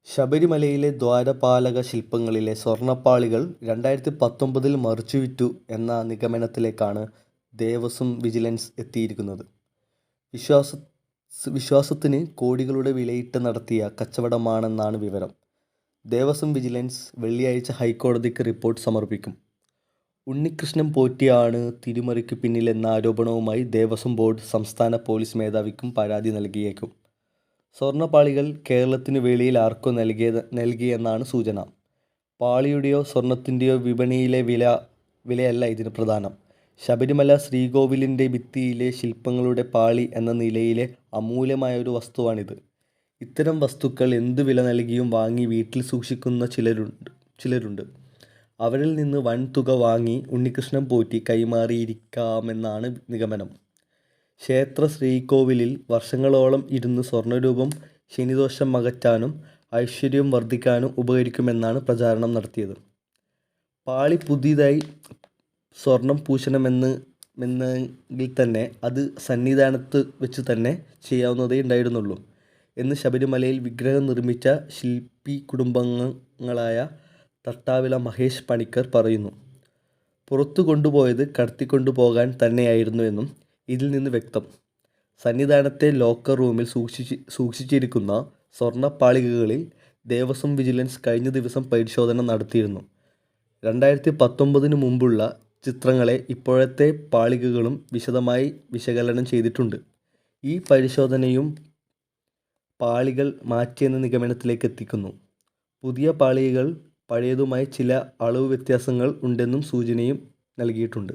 ശബരിമലയിലെ ദ്വാരപാലക ശില്പങ്ങളിലെ സ്വർണ്ണപ്പാളികൾ 2019 മറിച്ചുവിറ്റു എന്ന നിഗമനത്തിലേക്കാണ് ദേവസ്വം വിജിലൻസ് എത്തിയിരിക്കുന്നത്. വിശ്വാസത്തിന് കോടികളുടെ വിലയിട്ട് നടത്തിയ കച്ചവടമാണെന്നാണ് വിവരം. ദേവസ്വം വിജിലൻസ് വെള്ളിയാഴ്ച ഹൈക്കോടതിക്ക് റിപ്പോർട്ട് സമർപ്പിക്കും. ഉണ്ണികൃഷ്ണൻ പോറ്റിയാണ് തിരിമറിക്ക് പിന്നിലെന്ന ആരോപണവുമായി ദേവസ്വം ബോർഡ് സംസ്ഥാന പോലീസ് മേധാവിക്കും പരാതി നൽകിയേക്കും. സ്വർണ്ണപ്പാളികൾ കേരളത്തിനു വെളിയിൽ ആർക്കോ നൽകിയെന്നാണ് സൂചന. പാളിയുടെയോ സ്വർണത്തിൻ്റെയോ വിപണിയിലെ വിലയല്ല ഇതിന് പ്രധാനം. ശബരിമല ശ്രീകോവിലിൻ്റെ ഭിത്തിയിലെ ശില്പങ്ങളുടെ പാളി എന്ന നിലയിലെ അമൂല്യമായൊരു വസ്തുവാണിത്. ഇത്തരം വസ്തുക്കൾ എന്തു വില നൽകിയും വാങ്ങി വീട്ടിൽ സൂക്ഷിക്കുന്ന ചിലരുണ്ട്. അവരിൽ നിന്ന് വൻ തുക വാങ്ങി ഉണ്ണികൃഷ്ണൻ പോറ്റി കൈമാറിയിരിക്കാമെന്നാണ് നിഗമനം. ക്ഷേത്ര ശ്രീകോവിലിൽ വർഷങ്ങളോളം ഇരുന്ന് സ്വർണ്ണരൂപം ശനിദോഷം അകറ്റാനും ഐശ്വര്യം വർദ്ധിക്കാനും ഉപകരിക്കുമെന്നാണ് പ്രചാരണം നടത്തിയത്. പാളി പുതിയതായി സ്വർണം പൂശണമെന്നെങ്കിൽ തന്നെ അത് സന്നിധാനത്ത് വെച്ച് തന്നെ ചെയ്യാവുന്നതേ ഉണ്ടായിരുന്നുള്ളൂ എന്ന് ശബരിമലയിൽ വിഗ്രഹം നിർമ്മിച്ച ശില്പി കുടുംബങ്ങളായ തട്ടാവിള മഹേഷ് പണിക്കർ പറയുന്നു. പുറത്തു കൊണ്ടുപോയത് കടത്തിക്കൊണ്ടുപോകാൻ തന്നെയായിരുന്നുവെന്നും ഇതിൽ നിന്ന് വ്യക്തം. സന്നിധാനത്തെ ലോക്കർ റൂമിൽ സൂക്ഷിച്ചിരിക്കുന്ന സ്വർണ്ണപ്പാളികകളിൽ ദേവസ്വം വിജിലൻസ് കഴിഞ്ഞ ദിവസം പരിശോധന നടത്തിയിരുന്നു. 2019 മുമ്പുള്ള ചിത്രങ്ങളെ ഇപ്പോഴത്തെ പാളികകളും വിശദമായി വിശകലനം ചെയ്തിട്ടുണ്ട്. ഈ പരിശോധനയും പാളികൾ മാറ്റിയെന്ന നിഗമനത്തിലേക്ക് എത്തിക്കുന്നു. പുതിയ പാളികൾ പഴയതുമായി ചില അളവ് വ്യത്യാസങ്ങൾ ഉണ്ടെന്നും സൂചനയും നൽകിയിട്ടുണ്ട്.